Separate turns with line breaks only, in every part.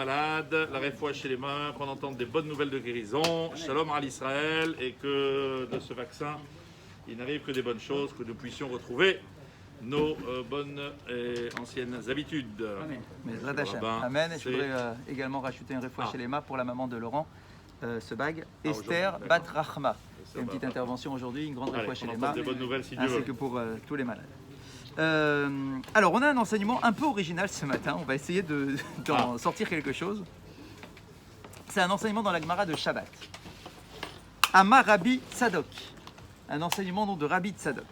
Malade, la réfoua chez les mains, qu'on entende des bonnes nouvelles de guérison, shalom à l'Israël, et que de ce vaccin, il n'arrive que des bonnes choses, que nous puissions retrouver nos bonnes et anciennes habitudes.
Amen. Amen. Et je voudrais également rajouter une réfoua chez les mains pour la maman de Laurent, ce bague, Esther Bat Rachma. Une petite intervention aujourd'hui, une grande réfoua chez les mains, ainsi que pour tous les malades. Alors, on a un enseignement un peu original ce matin. On va essayer d'en sortir quelque chose. C'est un enseignement dans la Gemara de Shabbat. Amar Rabbi Tzadok. Un enseignement donc de Rabbi Tzadok.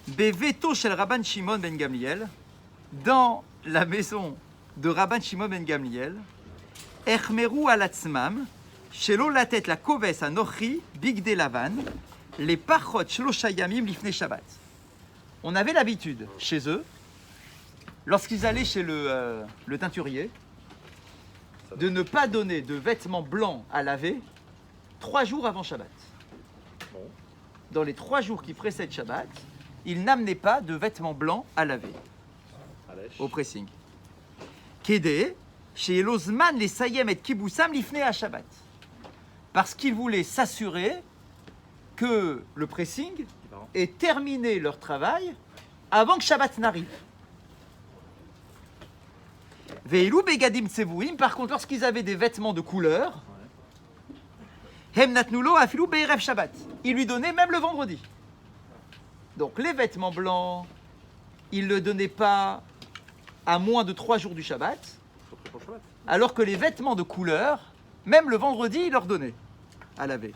Beveto shel Rabban Shimon ben Gamliel. Dans la maison de Rabban Shimon ben Gamliel. Echmeru alatzmam. Shelo latet la koves anochi bigde lavan. Les pachot shlosha yamim lifnei Shabbat. On avait l'habitude, chez eux, lorsqu'ils allaient chez le teinturier, de ne pas donner de vêtements blancs à laver 3 jours avant Shabbat. Dans les 3 jours qui précèdent Shabbat, ils n'amenaient pas de vêtements blancs à laver au pressing. Kédé, chez Elozman, les Sayem et Kiboussam l'ifné à Shabbat. Parce qu'ils voulaient s'assurer que le pressing ait terminé leur travail avant que Shabbat n'arrive. Veilou begadim tsevouim, par contre, lorsqu'ils avaient des vêtements de couleur, hem natnulo afilou beirev Shabbat. Ils lui donnaient même le vendredi. Donc les vêtements blancs, ils ne le donnaient pas à moins de 3 jours du Shabbat, alors que les vêtements de couleur, même le vendredi, ils leur donnaient à laver.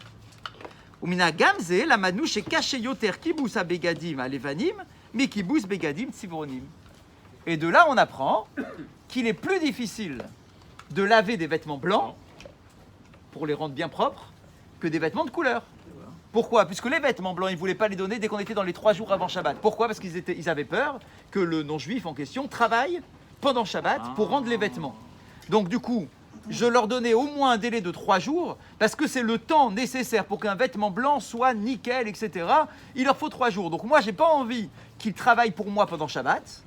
Umina gamze la manouche caché yoter kibous begadim alevanim, mais kibous begadim tzivronim. Et de là, on apprend qu'il est plus difficile de laver des vêtements blancs pour les rendre bien propres que des vêtements de couleur. Pourquoi? Puisque les vêtements blancs, ils ne voulaient pas les donner dès qu'on était dans les 3 jours avant Shabbat. Pourquoi? Parce qu'ils avaient peur que le non-juif en question travaille pendant Shabbat pour rendre les vêtements. Donc du coup, je leur donnais au moins un délai de 3 jours, parce que c'est le temps nécessaire pour qu'un vêtement blanc soit nickel, etc. Il leur faut 3 jours. Donc moi, j'ai pas envie qu'ils travaillent pour moi pendant Shabbat.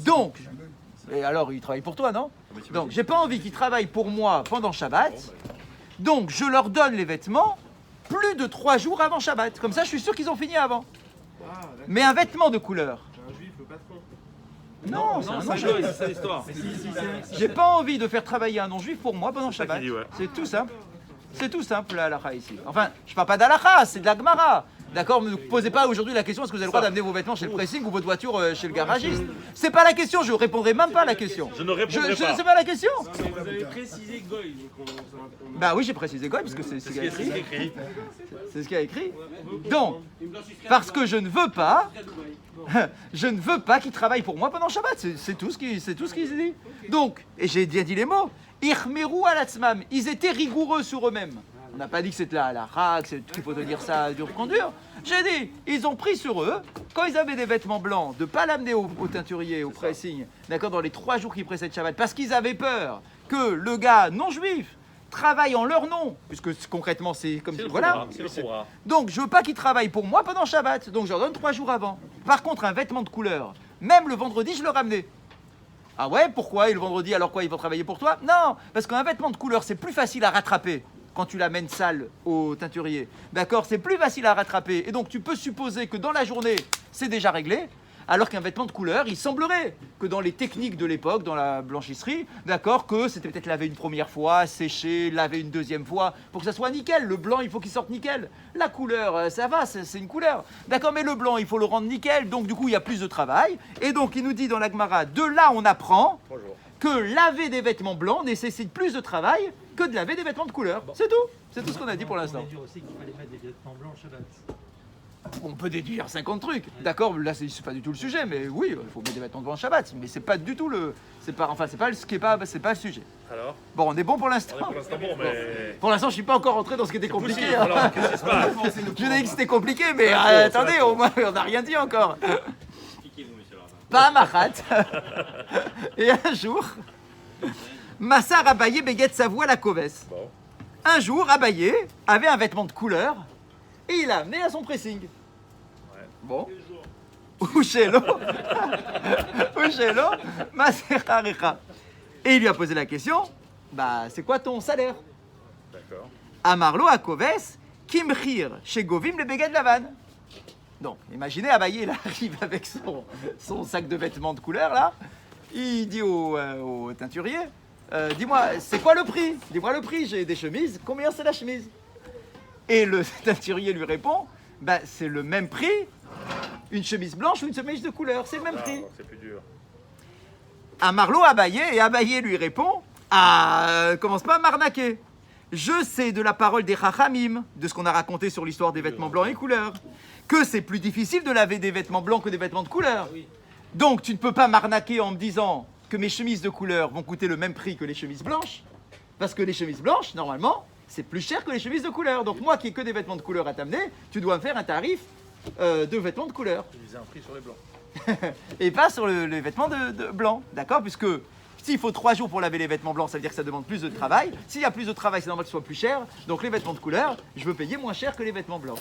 Donc, et alors ils travaillent pour toi, non? Donc j'ai pas envie qu'ils travaillent pour moi pendant Shabbat. Donc je leur donne les vêtements plus de 3 jours avant Shabbat. Comme ça, je suis sûr qu'ils ont fini avant. Mais un vêtement de couleur. Non, c'est ça l'histoire. J'ai pas envie de faire travailler un non-juif pour moi pendant Shabbat. C'est tout simple. C'est tout simple la halakha ici. Enfin, je parle pas d'halakha, c'est de la Gemara. D'accord, ne posez pas aujourd'hui la question est-ce que vous avez le droit d'amener vos vêtements chez le pressing ou votre voiture chez le garagiste. C'est pas la question, je répondrai même pas à la question.
Je ne répondrai pas.
C'est pas la question.
Vous avez précisé Goy.
Bah oui, j'ai précisé Goy parce que c'est ce qu'il y a écrit. C'est ce qu'il y a écrit. Donc, parce que je ne veux pas qu'ils travaillent pour moi pendant Shabbat. C'est tout ce qu'ils dit. Donc, et j'ai bien dit les mots. Irmeru alatzmam. Ils étaient rigoureux sur eux-mêmes. On n'a pas dit que c'était la halakha, qu'il faut tenir ça dur pour dur. J'ai dit, ils ont pris sur eux, quand ils avaient des vêtements blancs, de ne pas l'amener au teinturier, au pressing, d'accord, dans les 3 jours qui précèdent Shabbat, parce qu'ils avaient peur que le gars non-juif travaille en leur nom, puisque concrètement c'est comme si, voilà. Donc je veux pas qu'ils travaillent pour moi pendant Shabbat, donc je leur donne 3 jours avant. Par contre, un vêtement de couleur, même le vendredi, je le ramenais. Ah ouais, pourquoi? Et le vendredi, alors quoi, ils vont travailler pour toi? Non, parce qu'un vêtement de couleur, c'est plus facile à rattraper quand tu l'amènes sale au teinturier. D'accord? C'est plus facile à rattraper. Et donc, tu peux supposer que dans la journée, c'est déjà réglé. Alors qu'un vêtement de couleur, il semblerait que dans les techniques de l'époque, dans la blanchisserie, d'accord, que c'était peut-être laver une première fois, sécher, laver une deuxième fois, pour que ça soit nickel. Le blanc, il faut qu'il sorte nickel. La couleur, ça va, c'est une couleur. D'accord, mais le blanc, il faut le rendre nickel. Donc, du coup, il y a plus de travail. Et donc, il nous dit dans la Gemara, de là, on apprend que laver des vêtements blancs nécessite plus de travail que de laver des vêtements de couleur. C'est tout. C'est tout ce qu'on a dit pour l'instant.
On a dit aussi qu'il fallait mettre des vêtements blancs au Shabbat.
On peut déduire 50 trucs, d'accord? Là, c'est pas du tout le sujet, mais oui, il faut mettre des vêtements devant le Shabbat, mais c'est pas du tout le, c'est pas le sujet.
Alors?
Bon, on est bon pour l'instant.
Pour l'instant, bon, mais...
Pour l'instant, je suis pas encore rentré dans ce qui était compliqué.
Possible. Alors, qu'est-ce qui se passe?
Je vous ai dit que c'était compliqué, mais attendez, au moins, on n'a rien dit encore. Pas Machat. Et un jour, Massar Abaye Beget Savoie la Coves.
Bon.
Un jour, Abaye avait un vêtement de couleur et il l'a amené à son pressing. Bon. Ushelo, Maserarecha. Et il lui a posé la question, bah c'est quoi ton salaire?
D'accord.
Amarlo à Koves, Kimchir, chez Govim, le béguet de Lavan. Donc, imaginez, Abaye, il arrive avec son sac de vêtements de couleur, là. Il dit au teinturier, dis-moi, c'est quoi le prix? Dis-moi le prix, j'ai des chemises, combien c'est la chemise? Et le teinturier lui répond, bah, c'est le même prix, une chemise blanche ou une chemise de couleur, c'est le même prix.
C'est plus dur.
Amarlo Abaye, et Abaye lui répond, commence pas à m'arnaquer. Je sais de la parole des Chachamim, de ce qu'on a raconté sur l'histoire des vêtements blancs et couleurs, que c'est plus difficile de laver des vêtements blancs que des vêtements de couleur. Donc tu ne peux pas m'arnaquer en me disant que mes chemises de couleur vont coûter le même prix que les chemises blanches, parce que les chemises blanches, normalement, c'est plus cher que les chemises de couleur. Donc moi qui ai que des vêtements de couleur à t'amener, tu dois me faire un tarif de vêtements de couleur.
Tu disais un prix sur les blancs.
Et pas sur les vêtements de blanc, d'accord? Puisque s'il faut 3 jours pour laver les vêtements blancs, ça veut dire que ça demande plus de travail. S'il y a plus de travail, c'est normal que ce soit plus cher. Donc les vêtements de couleur, je veux payer moins cher que les vêtements blancs.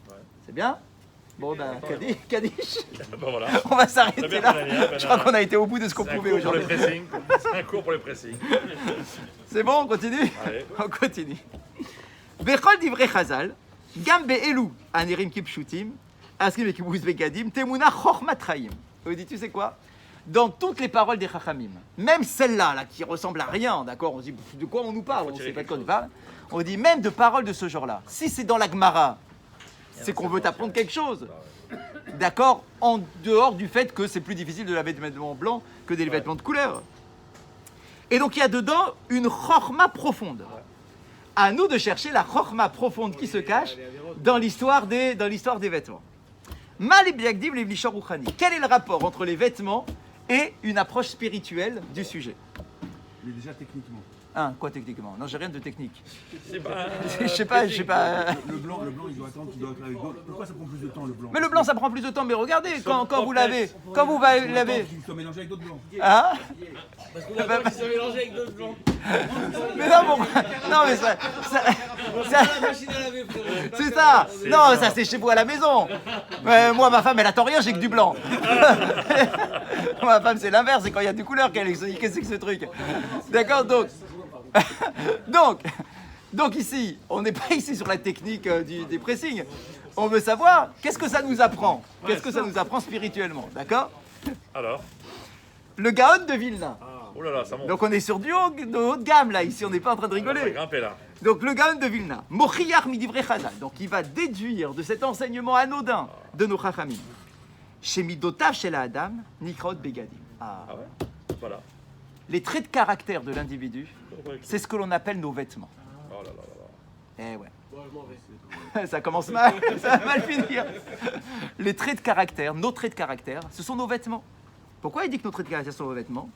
Ouais.
C'est bien? Bon ben, Kadish,
Bon, voilà.
on va
Très
s'arrêter
bien,
là.
Daniel,
Je crois qu'on a été au bout de ce qu'on
C'est un
pouvait
cours pour le
aujourd'hui.
pressing. C'est un cours pour le pressing.
C'est bon, on continue?
Allez.
On continue. Bechol divrei Chazal, gam be'elu anirim kipshutim, askim et kibbutz begadim, temuna chochmat chaim. On dit, tu sais quoi? Dans toutes les paroles des Chachamim, même celle-là, là, qui ressemble à rien, d'accord? On se dit, de quoi on nous parle? On ne sait pas de quoi on nous parle. On dit, même de paroles de ce genre-là, si c'est dans la Gemara, c'est qu'on veut t'apprendre quelque chose. D'accord? En dehors du fait que c'est plus difficile de laver des vêtements blancs que des vêtements de couleur. Et donc il y a dedans une chorma profonde. À nous de chercher la chorma profonde qui se cache dans l'histoire des vêtements. Quel est le rapport entre les vêtements et une approche spirituelle du sujet?
Mais déjà techniquement.
Hein, quoi techniquement? Non, j'ai rien de technique.
C'est pas.
Je sais pas.
Le blanc, il doit attendre, il doit être avec d'autres. Pourquoi ça prend plus de temps le blanc?
Mais le blanc, ça prend plus de temps. Mais regardez, quand vous lavez,
complexes.
quand vous lavez,
Il soit mélangé avec d'autres blancs.
hein?
Parce qu'on a qui se mélanger avec d'autres blancs.
Mais non, bon, non, mais ça-
La machine à laver, frérot.
c'est ça. Non, ça c'est chez vous à la maison. Moi, ma femme, elle attend rien, j'ai que du blanc. Ma femme, c'est l'inverse, c'est quand il y a du couleur qu'elle se dit qu'est-ce que c'est que ce truc. D'accord, donc ici, on n'est pas ici sur la technique des pressings. On veut savoir qu'est-ce que ça nous apprend. Qu'est-ce que ça nous apprend spirituellement, d'accord?
Alors.
Le Gaon de Vilna.
Oh là là, ça monte.
Donc on est sur de haut de gamme là, ici on n'est pas en train de
On va
rigoler.
grimper là.
Donc le Gaon de Vilna, Mochiyar midivrei Chazal, donc il va déduire de cet enseignement anodin de nos Chachamim, Shemidotav shel Adam, Nikraot Begadim.
Ah ouais. Voilà.
Les traits de caractère de l'individu,
Ouais.
c'est ce que l'on appelle nos vêtements.
Oh là là là là.
Eh ouais.
Bon, je m'en vais.
Ça commence mal, ça va mal finir. Les traits de caractère, nos traits de caractère, ce sont nos vêtements. Pourquoi il dit que nos traits de caractère sont nos vêtements?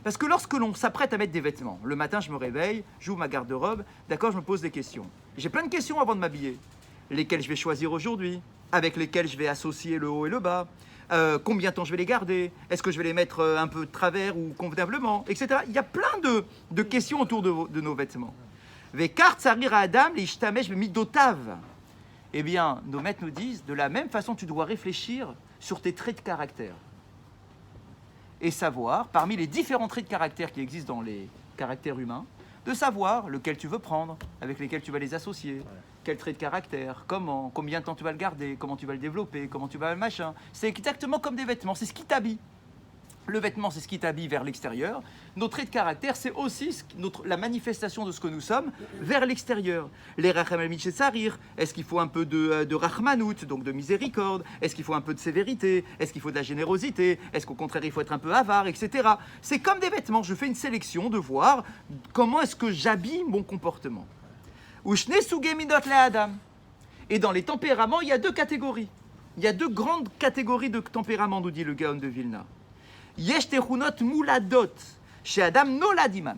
Parce que lorsque l'on s'apprête à mettre des vêtements, le matin je me réveille, j'ouvre ma garde-robe, d'accord, je me pose des questions. J'ai plein de questions avant de m'habiller. Lesquelles je vais choisir aujourd'hui, avec lesquelles je vais associer le haut et le bas, combien de temps je vais les garder, est-ce que je vais les mettre un peu de travers ou convenablement, etc. Il y a plein de questions autour de nos vêtements. Eh bien, nos maîtres nous disent, de la même façon, tu dois réfléchir sur tes traits de caractère. Et savoir, parmi les différents traits de caractère qui existent dans les caractères humains, de savoir lequel tu veux prendre, avec lesquels tu vas les associer, quel trait de caractère, comment, combien de temps tu vas le garder, comment tu vas le développer, comment tu vas le machin. C'est exactement comme des vêtements, c'est ce qui t'habille. Le vêtement, c'est ce qui t'habille vers l'extérieur. Nos traits de caractère, c'est aussi la manifestation de ce que nous sommes vers l'extérieur. Les rachamim mitchesarir, est-ce qu'il faut un peu de rachmanout, donc de miséricorde? Est-ce qu'il faut un peu de sévérité? Est-ce qu'il faut de la générosité? Est-ce qu'au contraire, il faut être un peu avare, etc. C'est comme des vêtements. Je fais une sélection de voir comment est-ce que j'habille mon comportement. Ushne suge midot le'adam. Et dans les tempéraments, il y a 2 catégories. Il y a 2 grandes catégories de tempéraments, nous dit le Gaon de Vilna. Yesh techunot mouladot, chez Adam noladimam.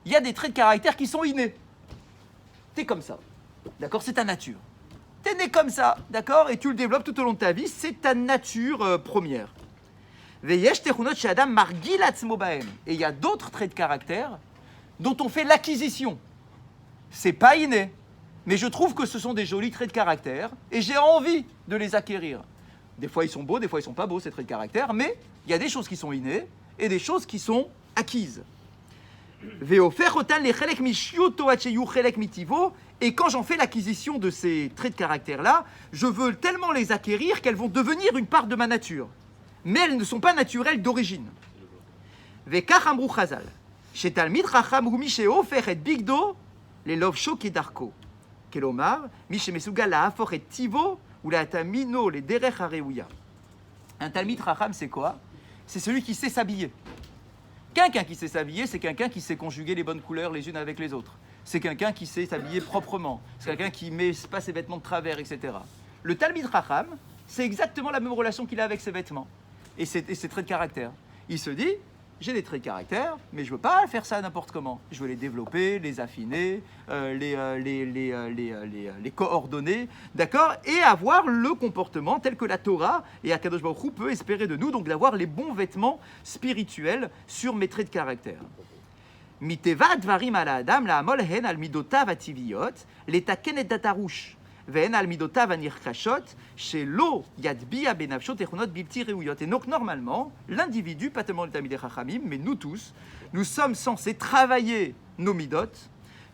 Il y a des traits de caractère qui sont innés. T'es comme ça, d'accord? C'est ta nature. T'es né comme ça, d'accord? Et tu le développes tout au long de ta vie, c'est ta nature première. Veyesh techunot chez Adam margilatzmo bahem. Et il y a d'autres traits de caractère dont on fait l'acquisition. C'est pas inné. mais je trouve que ce sont des jolis traits de caractère et j'ai envie de les acquérir. Des fois ils sont beaux, des fois ils sont pas beaux ces traits de caractère, mais il y a des choses qui sont innées et des choses qui sont acquises. Et quand j'en fais l'acquisition de ces traits de caractère-là, je veux tellement les acquérir qu'elles vont devenir une part de ma nature. Mais elles ne sont pas naturelles d'origine. Vekach amru chazal, shetalmid chacham hu mi shehofer et bigdo lelovsho kedarko. Kelomar, mi shemesugal lahafoch et tivo ou lahatamino le derech hareuya. Un talmid chacham, c'est quoi? C'est celui qui sait s'habiller. Quelqu'un qui sait s'habiller, c'est quelqu'un qui sait conjuguer les bonnes couleurs les unes avec les autres. C'est quelqu'un qui sait s'habiller proprement. C'est quelqu'un qui ne met pas ses vêtements de travers, etc. Le talmid chacham, c'est exactement la même relation qu'il a avec ses vêtements et ses traits de caractère. Il se dit, j'ai des traits de caractère, mais je ne veux pas faire ça n'importe comment. Je veux les développer, les affiner, les coordonner, d'accord, et avoir le comportement tel que la Torah et Akadosh Baruch Hu peut espérer de nous, donc d'avoir les bons vêtements spirituels sur mes traits de caractère. Miteva dvarim ala adam la amol hen al midotav ativiyot letaken et datarush ve'en al midotav anirkashot shelo yadbia benafshot echonot bilti reuyot. Et donc normalement, l'individu, pas tellement le Talmidei Chachamim, mais nous tous, nous sommes censés travailler nos midot,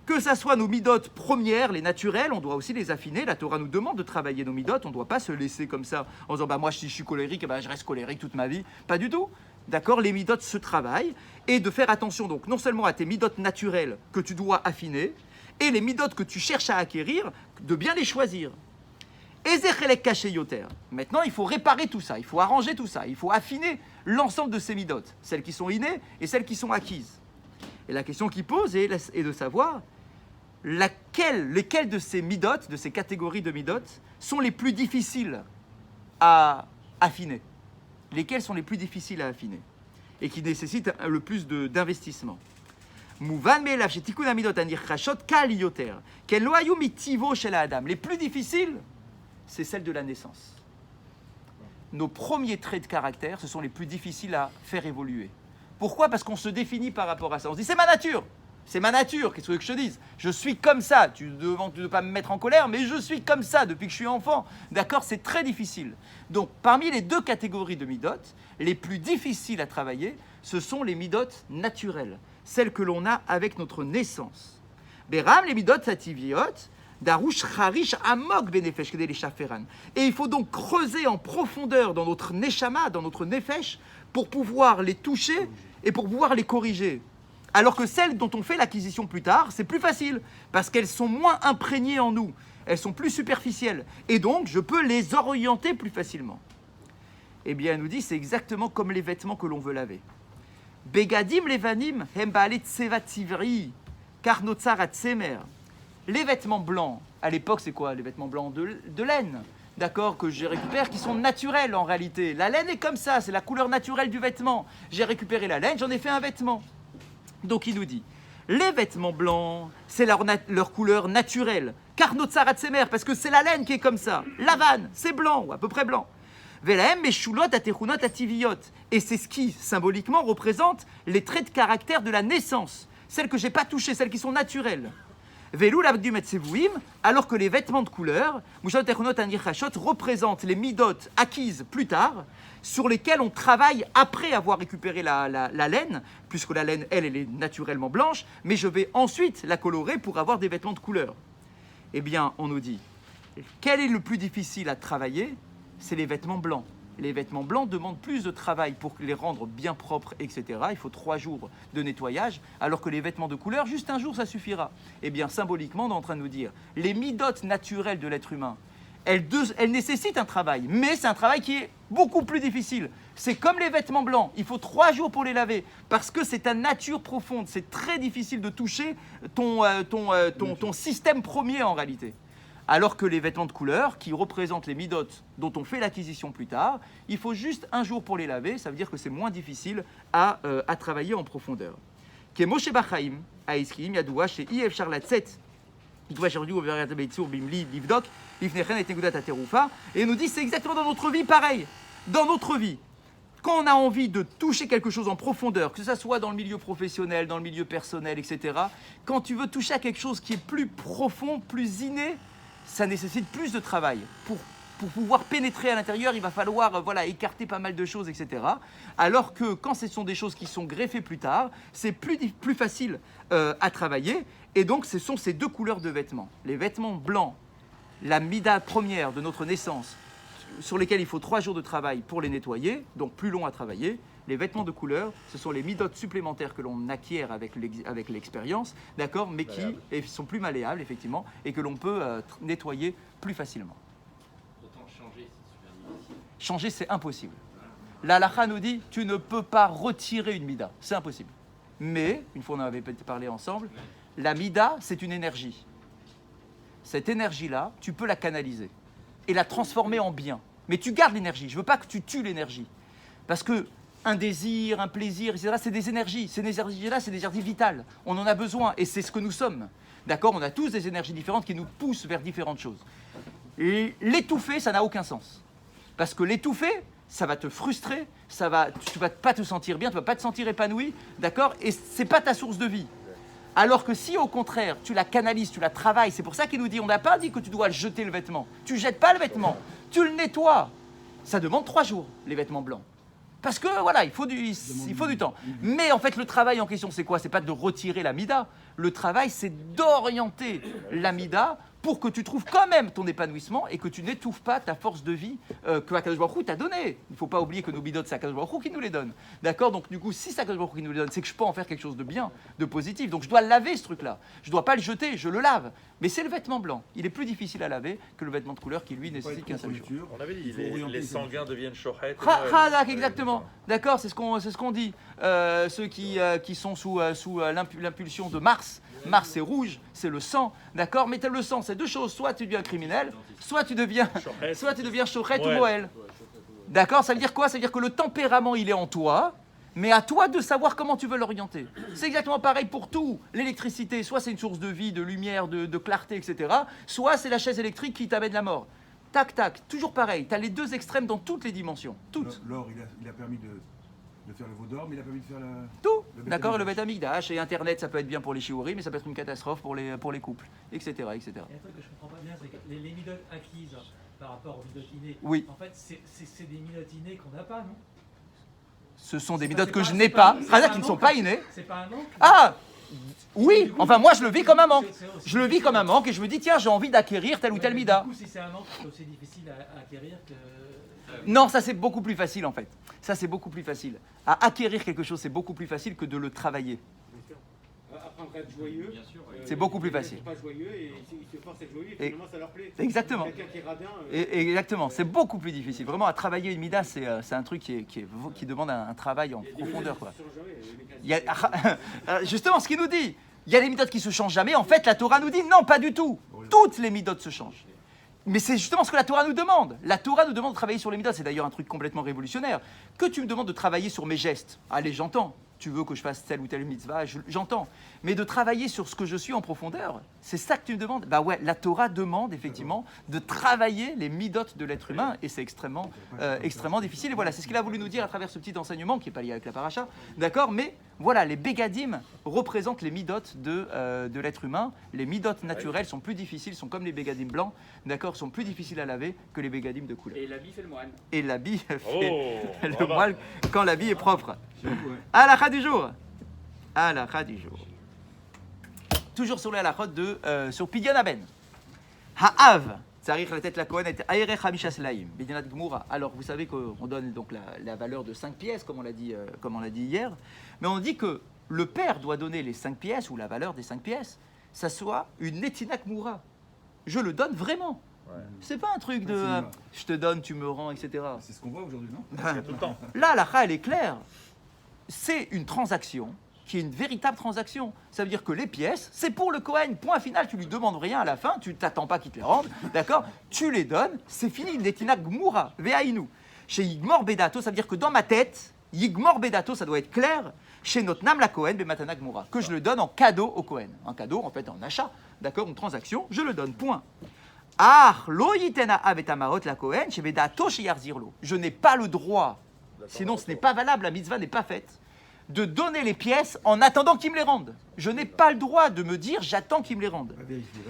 que ça soit nos midot premières, les naturelles, on doit aussi les affiner. La Torah nous demande de travailler nos midot, on ne doit pas se laisser comme ça en disant bah moi si je suis colérique, bah, je reste colérique toute ma vie. Pas du tout. D'accord, les midot se travaillent et de faire attention donc non seulement à tes midot naturelles que tu dois affiner et les midot que tu cherches à acquérir, de bien les choisir. Ezechelek caché yoter. Maintenant, il faut réparer tout ça, il faut arranger tout ça, il faut affiner l'ensemble de ces midot, celles qui sont innées et celles qui sont acquises. Et la question qui pose est de savoir lesquelles de ces midot, de ces catégories de midot, sont les plus difficiles à affiner. Lesquelles sont les plus difficiles à affiner et qui nécessitent le plus d'investissement. Mouvan me'elav shetikun hamidot anirchashot kal yoter ken lo hayu mitivo shel ha'adam. Les plus difficiles, c'est celles de la naissance. Nos premiers traits de caractère, ce sont les plus difficiles à faire évoluer. Pourquoi? Parce qu'on se définit par rapport à ça. On se dit c'est ma nature. C'est ma nature, qu'est-ce que tu veux que je te dise? Je suis comme ça, tu ne veux pas me mettre en colère, mais je suis comme ça depuis que je suis enfant. D'accord? C'est très difficile. Donc, parmi les deux catégories de midot, les plus difficiles à travailler, ce sont les midot naturelles, celles que l'on a avec notre naissance. Beram, les midot sativiot, darush charish amok benefesh kedei leshaferan. Et il faut donc creuser en profondeur dans notre neshama, dans notre nefesh, pour pouvoir les toucher et pour pouvoir les corriger. Alors que celles dont on fait l'acquisition plus tard, c'est plus facile, parce qu'elles sont moins imprégnées en nous, elles sont plus superficielles, et donc je peux les orienter plus facilement. Eh bien, elle nous dit, c'est exactement comme les vêtements que l'on veut laver. Begadim levanim hem baalet tseva tivri, kar notzar atsemer. Les vêtements blancs, à l'époque, c'est quoi? Les vêtements blancs de laine, d'accord, que je récupère, qui sont naturels en réalité. La laine est comme ça, c'est la couleur naturelle du vêtement. J'ai récupéré la laine, j'en ai fait un vêtement. Donc il nous dit, les vêtements blancs, c'est leur couleur naturelle. Car notre sarat semer, parce que c'est la laine qui est comme ça. La vanne, c'est blanc, ou à peu près blanc. Velahem meshulot atechunot ativiyot. Et c'est ce qui, symboliquement, représente les traits de caractère de la naissance. Celles que je n'ai pas touchées, celles qui sont naturelles. Velou l'abdum et tsevouim, alors que les vêtements de couleur, mushot atechunot anirchashot, représentent les midot acquises plus tard, sur lesquels on travaille après avoir récupéré la laine, puisque la laine, elle est naturellement blanche, mais je vais ensuite la colorer pour avoir des vêtements de couleur. Eh bien, on nous dit, quel est le plus difficile à travailler? C'est les vêtements blancs. Les vêtements blancs demandent plus de travail pour les rendre bien propres, etc. Il faut 3 jours de nettoyage, alors que les vêtements de couleur, juste un jour, ça suffira. Eh bien, symboliquement, on est en train de nous dire, les midotes naturelles de l'être humain, elles nécessitent un travail, mais c'est un travail qui est beaucoup plus difficile. C'est comme les vêtements blancs, il faut 3 jours pour les laver, parce que c'est ta nature profonde, c'est très difficile de toucher ton système premier en réalité. Alors que les vêtements de couleur, qui représentent les midot dont on fait l'acquisition plus tard, il faut juste 1 jour pour les laver, ça veut dire que c'est moins difficile à travailler en profondeur. Moshe Bachaim, Aïskim, Yadoua, chez Iev Charlatzet, et il nous dit c'est exactement dans notre vie pareil. Dans notre vie, quand on a envie de toucher quelque chose en profondeur, que ce soit dans le milieu professionnel, dans le milieu personnel, etc., quand tu veux toucher à quelque chose qui est plus profond, plus inné, ça nécessite plus de travail. Pour pouvoir pénétrer à l'intérieur, il va falloir écarter pas mal de choses, etc. Alors que quand ce sont des choses qui sont greffées plus tard, c'est plus facile à travailler. Et donc, ce sont ces deux couleurs de vêtements. Les vêtements blancs, la mida première de notre naissance, sur lesquels il faut 3 jours de travail pour les nettoyer, donc plus long à travailler. Les vêtements de couleur, ce sont les midotes supplémentaires que l'on acquiert avec l'expérience, d'accord, mais qui sont plus malléables, effectivement, et que l'on peut nettoyer plus facilement.
Autant changer, c'est super difficile.
Changer, c'est impossible. La halakha nous dit, tu ne peux pas retirer une mida, c'est impossible. Mais, une fois on en avait parlé ensemble, la mida, c'est une énergie. Cette énergie-là, tu peux la canaliser et la transformer en bien. Mais tu gardes l'énergie. Je ne veux pas que tu tues l'énergie. Parce que un désir, un plaisir, etc., c'est des énergies. Ces énergies-là, c'est des énergies vitales. On en a besoin et c'est ce que nous sommes. D'accord ? On a tous des énergies différentes qui nous poussent vers différentes choses. Et l'étouffer, ça n'a aucun sens. Parce que l'étouffer, ça va te frustrer, tu ne vas pas te sentir bien, tu ne vas pas te sentir épanoui, d'accord ? Et ce n'est pas ta source de vie. Alors que si au contraire, tu la canalises, tu la travailles, c'est pour ça qu'il nous dit, on n'a pas dit que tu dois jeter le vêtement. Tu ne jettes pas le vêtement, tu le nettoies. Ça demande 3 jours, les vêtements blancs. Parce que voilà, il faut du temps. Mais en fait, le travail en question, c'est quoi ? C'est pas de retirer la mida. Le travail, c'est d'orienter la mida pour que tu trouves quand même ton épanouissement et que tu n'étouffes pas ta force de vie que Akadosh Baruch Hu t'a donnée. Il ne faut pas oublier que nos midotes, c'est Akadosh Baruch Hu qui nous les donne. D'accord ? Donc du coup, si c'est Akadosh Baruch Hu qui nous les donne, c'est que je peux en faire quelque chose de bien, de positif. Donc je dois laver ce truc-là. Je ne dois pas le jeter, je le lave. Mais c'est le vêtement blanc. Il est plus difficile à laver que le vêtement de couleur qui, lui, nécessite qu'un seul jour.
On avait dit, les sanguins deviennent shochet.
Exactement. D'accord, c'est ce qu'on dit. Ceux qui sont sous l'impulsion de Mars. Mars, c'est rouge, c'est le sang. D'accord, mais le sang, c'est 2 choses. Soit tu deviens criminel, soit tu deviens shochet ou moël. D'accord, ça veut dire quoi ? Ça veut dire que le tempérament, il est en toi, mais à toi de savoir comment tu veux l'orienter. C'est exactement pareil pour tout. L'électricité, soit c'est une source de vie, de lumière, de clarté, etc. Soit c'est la chaise électrique qui t'amène la mort. Tac, tac, toujours pareil. Tu as les 2 extrêmes dans toutes les dimensions. Toutes.
L'or, il a permis de faire le veau d'or, mais il a permis de faire
tout. D'accord, le Beth Amikdash et Internet, ça peut être bien pour les shiurim, mais ça peut être une catastrophe pour les couples, etc., etc.
Il y a un truc que je comprends pas bien, c'est que les midotes acquises par rapport aux midotes innées,
oui.
En fait, c'est des midotes innées qu'on n'a pas, non ?
Ce sont des midotes que je n'ai pas, c'est-à-dire qui ne sont pas innées.
C'est pas un manque ?
Ah oui, enfin moi je le vis comme un manque. Je le vis comme un manque et je me dis tiens j'ai envie d'acquérir tel ou tel mida.
Du coup si c'est un manque, c'est aussi difficile à acquérir que...
Non, ça c'est beaucoup plus facile en fait. Ça c'est beaucoup plus facile. À acquérir quelque chose c'est beaucoup plus facile que de le travailler.
Apprendre à être joyeux.
C'est beaucoup plus facile.
Ils ne sont pas joyeux et ils se forcent à être joyeux et finalement ça leur plaît.
Exactement.
Quelqu'un qui est radin.
Exactement. C'est beaucoup plus difficile. Vraiment à travailler une mida c'est un truc qui demande un travail en profondeur quoi. Justement ce qu'il nous dit. Il y a les midotes qui se changent jamais. En fait la Torah nous dit non pas du tout. Toutes les midotes se changent. Mais c'est justement ce que la Torah nous demande. La Torah nous demande de travailler sur les midotes. C'est d'ailleurs un truc complètement révolutionnaire. Que tu me demandes de travailler sur mes gestes. Allez, j'entends. Tu veux que je fasse telle ou telle mitzvah, j'entends. Mais de travailler sur ce que je suis en profondeur, c'est ça que tu me demandes. Bah ouais, la Torah demande effectivement de travailler les midotes de l'être humain et c'est extrêmement difficile. Et voilà, c'est ce qu'il a voulu nous dire à travers ce petit enseignement qui n'est pas lié avec la paracha. D'accord ? Mais voilà, les bégadim représentent les midotes de l'être humain. Les midotes naturelles sont plus difficiles, sont comme les bégadim blancs, d'accord, sont plus difficiles à laver que les bégadim de couleur.
Et l'habit fait le moine.
Et l'habit fait le
bravo.
moine quand l'habit est propre. Halakha du jour. Halakha du jour. Toujours sur les halakhot sur Pidyon Aben. Ha'av. Tzarich la tête la Kohen et Aerech Hamisha Slaim. Bidyanat Gmura. Alors vous savez qu'on donne donc la valeur de 5 pièces, comme on l'a dit hier. Mais on dit que le père doit donner les 5 pièces, ou la valeur des 5 pièces, ça soit une Netina Gmura. Je le donne vraiment. Ouais. C'est pas un truc de je te donne, tu me rends, etc.
C'est ce qu'on voit aujourd'hui, non ?
Tout le temps.
Là, la elle est claire. C'est une transaction qui est une véritable transaction. Ça veut dire que les pièces, c'est pour le Kohen. Point final, tu lui demandes rien à la fin, tu t'attends pas qu'il te les rende, d'accord ? Tu les donnes, c'est fini. Netina Gmura, Ve'ainu. Chez Yigmor Bedato, ça veut dire que dans ma tête, Yigmor Bedato, ça doit être clair. Chez notre Nam la Kohen, Bematana Gmura, que je le donne en cadeau au Kohen. Un cadeau, en fait, en achat, d'accord ? Une transaction, je le donne, point. Ah, lo yitena avet amarot la Kohen, chez Bedato, chez Yarzirlo. Je n'ai pas le droit sinon ce n'est pas valable, la mitzvah n'est pas faite, de donner les pièces en attendant qu'ils me les rendent. Je n'ai pas le droit de me dire j'attends qu'ils me les rendent.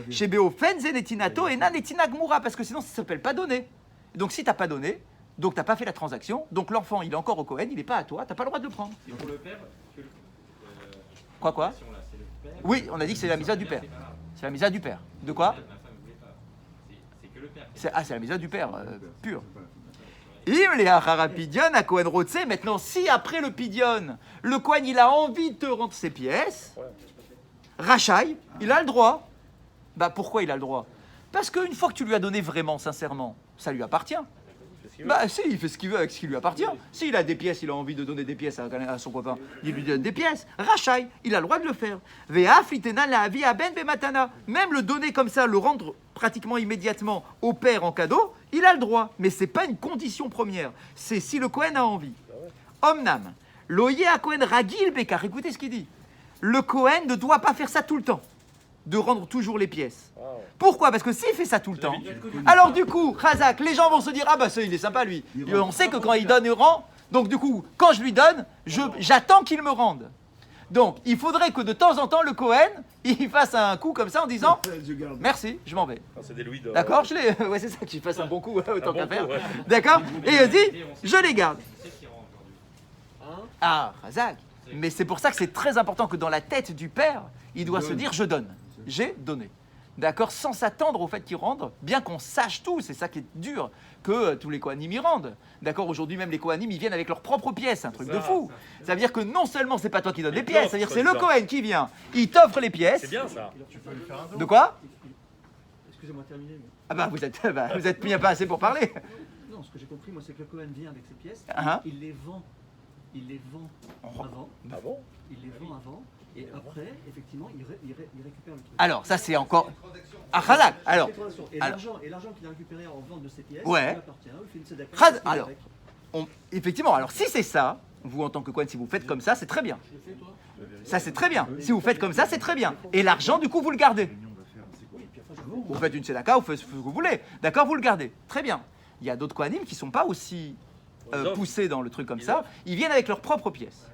Chez Beofen, Zenetinato et Nanetina Gmoura, parce que sinon ça ne s'appelle pas donner. Donc si tu n'as pas donné, donc tu n'as pas fait la transaction, donc l'enfant il est encore au Cohen, il n'est pas à toi, tu n'as pas le droit de le prendre.
C'est pour le père que
Quoi
là, c'est le père.
Oui, on a dit que c'est la mitzvah du père. C'est la mitzvah du père. De quoi?
Ma femme ne voulait pas. C'est que le père.
C'est la mitzvah du père, pur. Im le achara pidion à Cohen Rotse. Maintenant, si après le pidion, le Cohen il a envie de te rendre ses pièces, Rachai, il a le droit. Bah pourquoi il a le droit? Parce qu'une fois que tu lui as donné vraiment, sincèrement, ça lui appartient. Bah si, il fait ce qu'il veut avec ce qui lui appartient. S'il a des pièces, il a envie de donner des pièces à son copain, il lui donne des pièces. Rachai, il a le droit de le faire. Vea fitena la avi aben bematana. Même le donner comme ça, le rendre pratiquement immédiatement au père en cadeau, il a le droit. Mais c'est pas une condition première. C'est si le Kohen a envie. Omnam, loye à Kohen ragil bekar. Écoutez ce qu'il dit. Le Kohen ne doit pas faire ça tout le temps, de rendre toujours les pièces. Pourquoi? Parce que s'il fait ça tout le temps, alors du coup, Khazak, les gens vont se dire ah bah ça il est sympa lui. On sait que quand il donne, il rend. Donc du coup, quand je lui donne, j'attends qu'il me rende. Donc il faudrait que de temps en temps le Kohen il fasse un coup comme ça en disant merci, je m'en vais.
C'est des louis d'or.
D'accord, ouais c'est ça qu'il fasse un bon coup autant qu'à
bon
faire.
coup, ouais.
D'accord. Et il dit je les garde.
C'est qui rend aujourd'hui.
Ah Khazak. Mais c'est pour ça que c'est très important que dans la tête du père, il doit se dire je donne, j'ai donné. D'accord, sans s'attendre au fait qu'ils rendent, bien qu'on sache tout, c'est ça qui est dur, que tous les Kohanim y rendent. D'accord, aujourd'hui même les Kohanim, ils viennent avec leurs propres pièces, un truc de fou. Ça veut dire que non seulement c'est pas toi qui donnes les pièces, c'est-à-dire c'est le Kohen qui vient, il t'offre les pièces.
C'est bien ça.
De quoi?
Excusez-moi, terminé. Mais...
Ah bah vous êtes bien pas assez pour parler.
Non, ce que j'ai compris, moi, c'est que le Cohen vient avec ses pièces,
Ah,
il les vend. Il les vend avant.
Ah bon?
Il les vend avant. Et après, effectivement, il récupère le truc.
Alors ça c'est encore... Ah Khazak, alors...
Et
alors-
l'argent qu'il a récupéré en vente de ses pièces,
Ouais.
il lui appartient. Il fait une tzedaka,
Khaz-
il fait
alors,
avec.
effectivement, alors si c'est ça, vous en tant que Kohen, si vous faites comme ça, c'est très bien. Ça c'est très bien. Si vous faites comme ça, c'est très bien. Et l'argent, du coup, vous le gardez. Vous faites une tzedaka, vous faites ce que vous voulez. D'accord, vous le gardez. Très bien. Il y a d'autres Kohanim qui ne sont pas aussi poussés dans le truc comme ça. Ils viennent avec leurs propres pièces.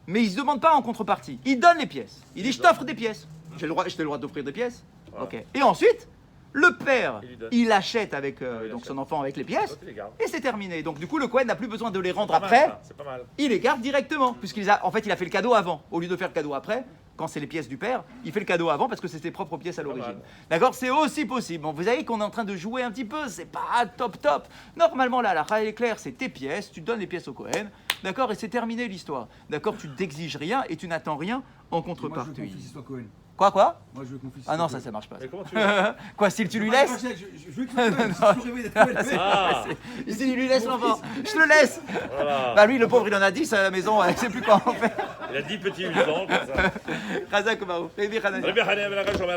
Mais ils ne se demandent pas en contrepartie. Ils donnent les pièces. Ils disent je t'offre des pièces. J'ai le droit d'offrir des pièces.
Voilà.
Ok. Et ensuite, le père,
Il lui donne.
il achète avec
il
donc
achète.
son enfant avec les pièces.
Tu les gardes.
Et c'est terminé. Donc du coup, le Kohen n'a plus besoin de les rendre
Pas mal,
après.
ça, c'est pas mal.
Il les garde directement, en fait, il a fait le cadeau avant. Au lieu de faire le cadeau après, quand c'est les pièces du père, il fait le cadeau avant parce que c'est ses propres pièces à l'origine.
mal.
D'accord? C'est aussi possible. Bon, vous savez qu'on est en train de jouer un petit peu, c'est pas top. Normalement, là, la règle est claire, c'est tes pièces, tu donnes les pièces au Kohen. D'accord? Et c'est terminé l'histoire. D'accord? Tu n'exiges rien et tu n'attends rien en
Moi, je veux que mon
contrepartie.
fils soit Cohen.
Quoi?
Moi, je veux que mon fils
Ah non,
soit
ça marche pas.
Mais comment tu veux?
Quoi, s'il tu lui
Cohen.
laisses?
Je veux qu'il soit Cohen. J'ai toujours rêvé d'être Cohen.
Ah,
S'il lui laisse l'enfant, je te le laisse.
voilà.
Bah lui, le pauvre, il en a 10 à la maison, il sait plus quoi en faire.
Il a 10 petits 8 ans comme ça.
Razak Baou.
ربي حنان من غش وما